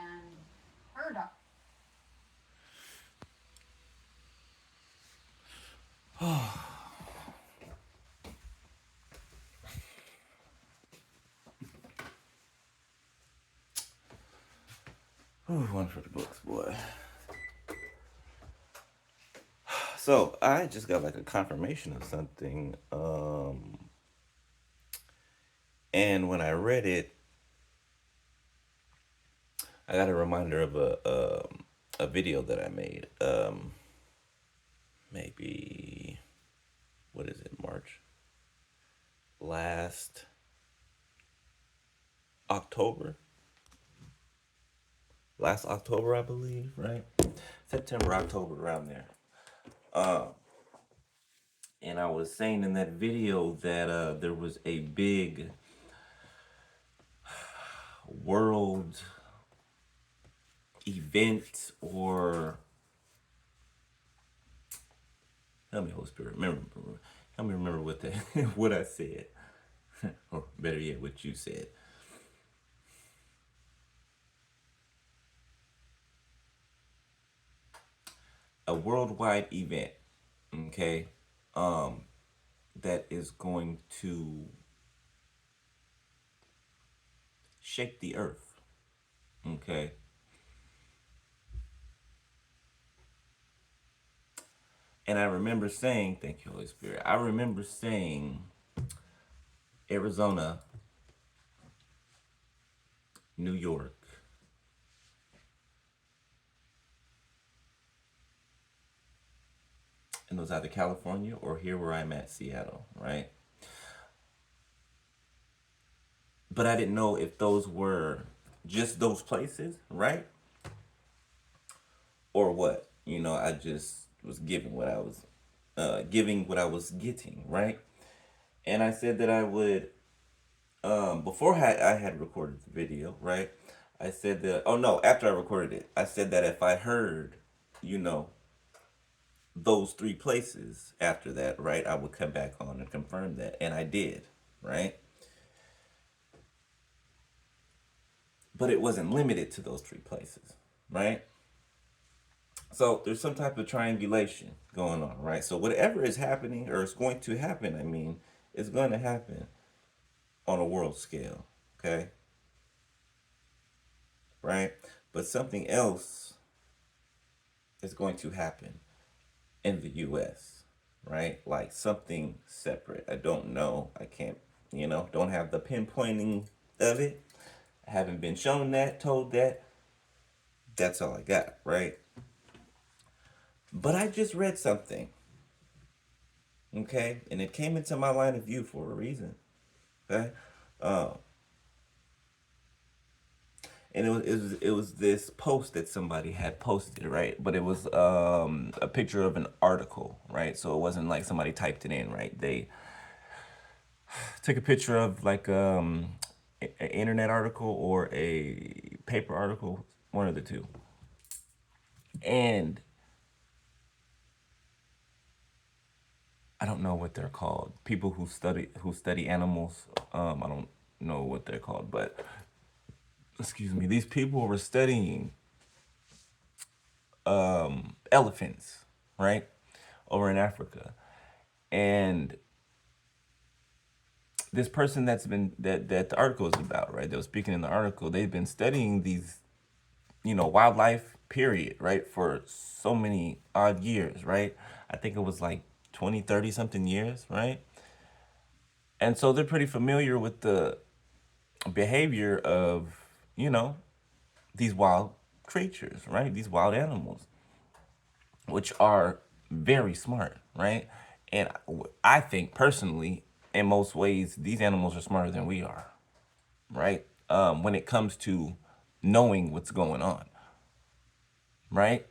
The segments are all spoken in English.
and heard of. Ooh, one for the books, boy. So I just got like a confirmation of something, and when I read it, I got a reminder of a video that I made. Maybe what is it? March last October. Last October, I believe, right? September, October, around there. Uh, and I was saying in that video that there was a big world event, or help me, Holy Spirit, help me remember what that what I said, or better yet, what you said. A worldwide event, okay, um, that is going to shake the earth, okay. And I remember saying, thank you, Holy Spirit. I remember saying Arizona, New York, and it was either California or here where I'm at, Seattle, right? But I didn't know if those were just those places, right? Or what. I just was giving what I was getting, right? And I said that I would, before I had recorded the video, right? I said that, oh no, after I recorded it, I said that if I heard, you know, those three places after that, right, I would come back on and confirm that. And I did, right? But it wasn't limited to those three places, right? So there's some type of triangulation going on, right? So whatever is happening or is going to happen, I mean, is going to happen on a world scale, okay? Right? But something else is going to happen in the US, right? Like something separate. I don't know. I can't, don't have the pinpointing of it. I haven't been shown that, told that. That's all I got, right? But I just read something, okay? And it came into my line of view for a reason, okay? Um, and it was this post that somebody had posted, right? But it was a picture of an article, right? So it wasn't like somebody typed it in, right? They took a picture of like an internet article or a paper article, one of the two. And I don't know what they're called. People who study animals. I don't know what they're called, but excuse me. These people were studying elephants, right, over in Africa, and this person that the article is about, right? That was speaking in the article. They've been studying these, wildlife, period, right, for so many odd years, right? I think it was like 20, 30 something years, right? And so they're pretty familiar with the behavior of, you know, these wild creatures, right? These wild animals, which are very smart, right? And I think personally, in most ways, these animals are smarter than we are, right? When it comes to knowing what's going on, right?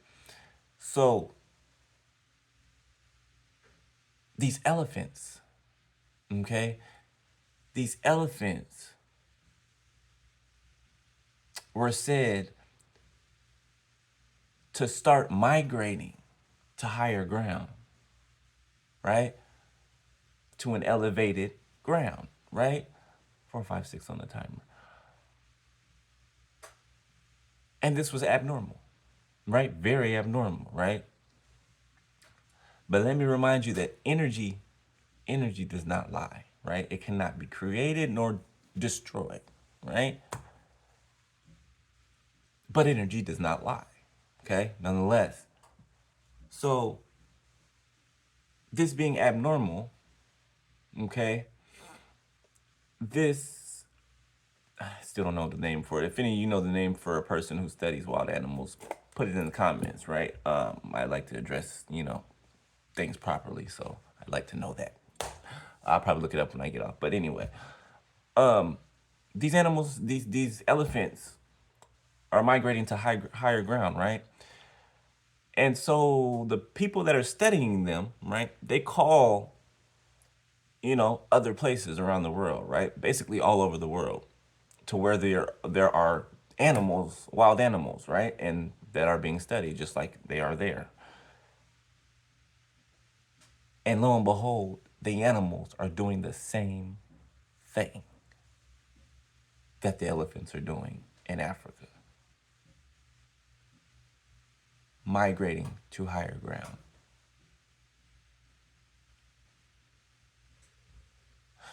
So these elephants, okay, these elephants were said to start migrating to higher ground, right? To an elevated ground, right? 4, 5, 6 on the timer. And this was abnormal, right? Very abnormal, right? But let me remind you that energy does not lie, right? It cannot be created nor destroyed, right? But energy does not lie, okay? Nonetheless. So, this being abnormal, okay, this, I still don't know the name for it. If any of you know the name for a person who studies wild animals, put it in the comments, right? I like to address, things properly, so I'd like to know that. I'll probably look it up when I get off. But anyway, these animals, these elephants are migrating to higher ground, right? And so the people that are studying them, right, they call, other places around the world, right? Basically all over the world to where there are animals, wild animals, right? And that are being studied just like they are there. And lo and behold, the animals are doing the same thing that the elephants are doing in Africa, migrating to higher ground.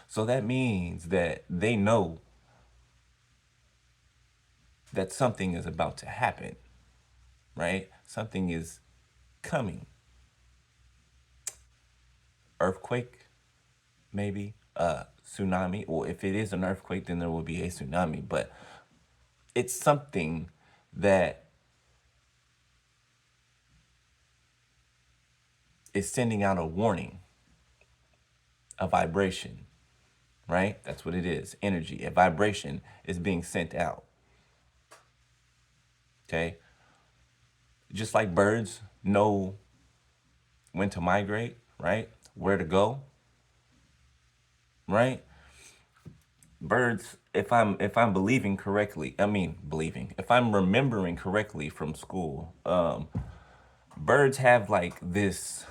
So that means that they know that something is about to happen, right? Something is coming. Earthquake, maybe, tsunami, or if it is an earthquake, then there will be a tsunami. But it's something that is sending out a warning, a vibration, right? That's what it is. Energy, a vibration is being sent out. Okay. Just like birds know when to migrate, right? Where to go, right? Birds, if I'm believing correctly, if I'm remembering correctly from school, birds have like this,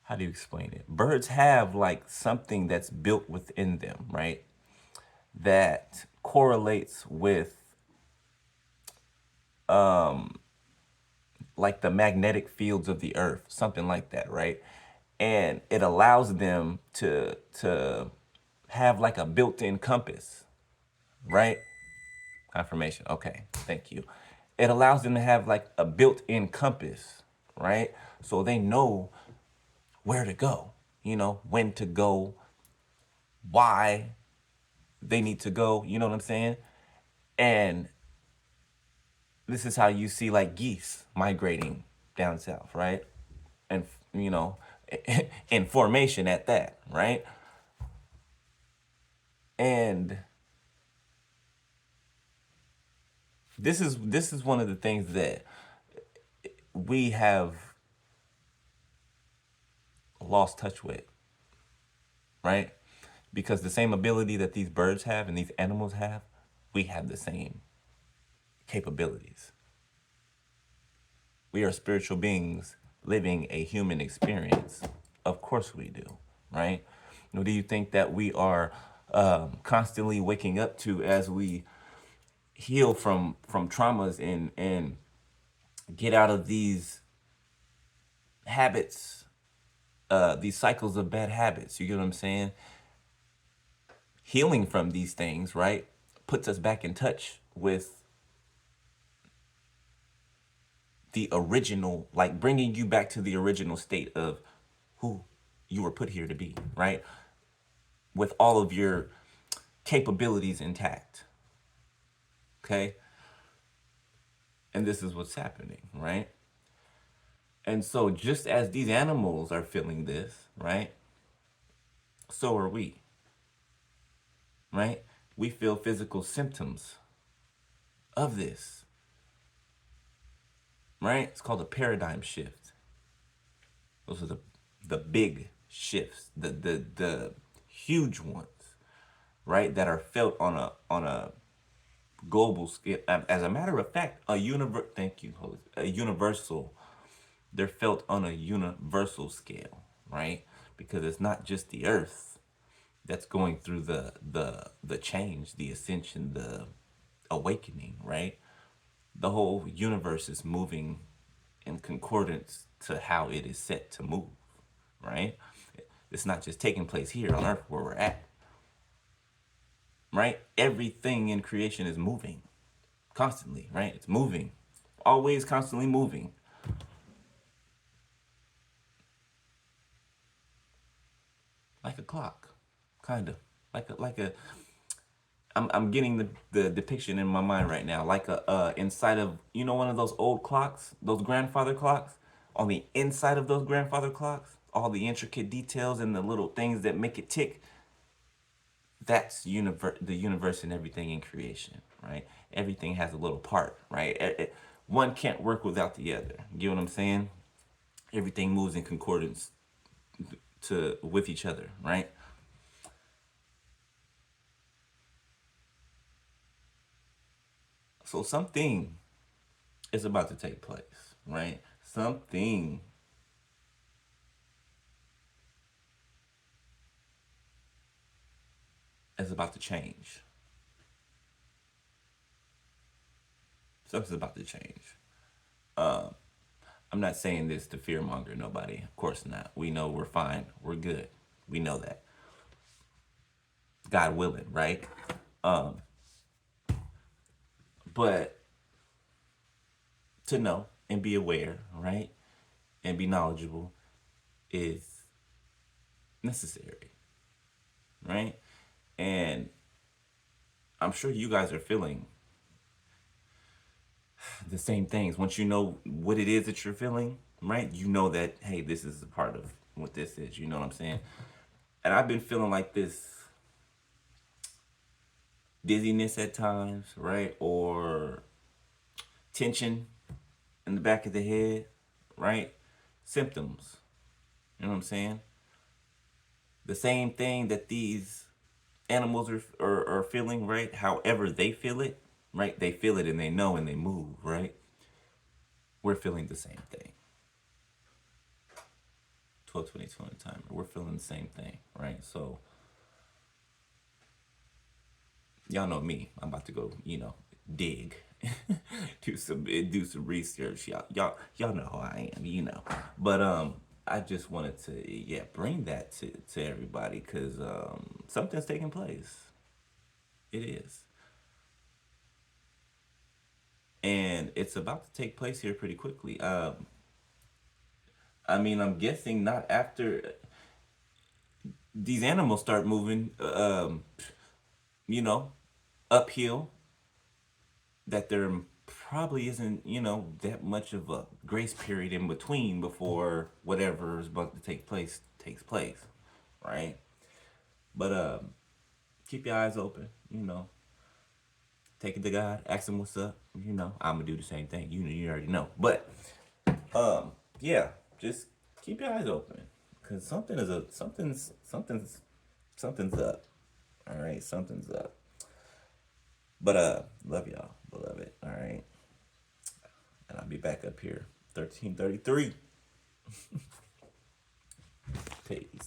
how do you explain it? Birds have like something that's built within them, right? That correlates with like the magnetic fields of the earth, something like that, right? And it allows them to have like a built-in compass, right? Confirmation. Okay, thank you. It allows them to have like a built-in compass, right? So they know where to go, when to go, why they need to go, you know what I'm saying? And this is how you see like geese migrating down south, right? And in formation at that, right? And this is one of the things that we have lost touch with, right? Because the same ability that these birds have and these animals have, we have the same capabilities. We are spiritual beings living a human experience. Of course we do, right? What do you think that we are constantly waking up to as we heal from traumas and get out of these habits, these cycles of bad habits? You get what I'm saying? Healing from these things, right, puts us back in touch with the original, like bringing you back to the original state of who you were put here to be, right? With all of your capabilities intact. Okay? And this is what's happening, right? And so, just as these animals are feeling this, right? So are we, right? We feel physical symptoms of this, right? It's called a paradigm shift. Those are the big shifts, the huge ones, right? That are felt on a global scale. As a matter of fact, thank you, Holy, a universal. They're felt on a universal scale, right? Because it's not just the earth that's going through the change, the ascension, the awakening, right? the whole universe is moving in concordance to how it is set to move, right? It's not just taking place here on Earth where we're at, right? Everything in creation is moving constantly, right? It's moving, always constantly moving. Like a clock, kind of. Like a I'm getting the depiction in my mind right now, like a inside of one of those old clocks, those grandfather clocks. On the inside of those grandfather clocks, all the intricate details and the little things that make it tick. That's the universe and everything in creation, right? Everything has a little part, right? One can't work without the other. You get what I'm saying? Everything moves in concordance to with each other, right? So something is about to take place, right? Something is about to change. Something's about to change. I'm not saying this to fearmonger nobody. Of course not. We know we're fine. We're good. We know that. God willing, right? But to know and be aware, right? And be knowledgeable is necessary, right? And I'm sure you guys are feeling the same things. Once you know what it is that you're feeling, right? You know that, hey, this is a part of what this is. You know what I'm saying? And I've been feeling like this dizziness at times, right? Or tension in the back of the head, right? Symptoms. You know what I'm saying? The same thing that these animals are feeling, right? However they feel it, right? They feel it and they know and they move, right? We're feeling the same thing. 12/22 on the timer. We're feeling the same thing, right? So y'all know me. I'm about to go, dig, do some research. Y'all know how I am. But I just wanted to bring that to everybody because something's taking place. It is, and it's about to take place here pretty quickly. I mean, I'm guessing not after these animals start moving, you know, uphill, that there probably isn't, that much of a grace period in between before whatever is about to take place takes place, right? But keep your eyes open, take it to God, ask him what's up, I'm gonna do the same thing. You already know. But yeah, just keep your eyes open. Cause something's up. All right, something's up. But love y'all, beloved. All right, and I'll be back up here, 1333. Peace.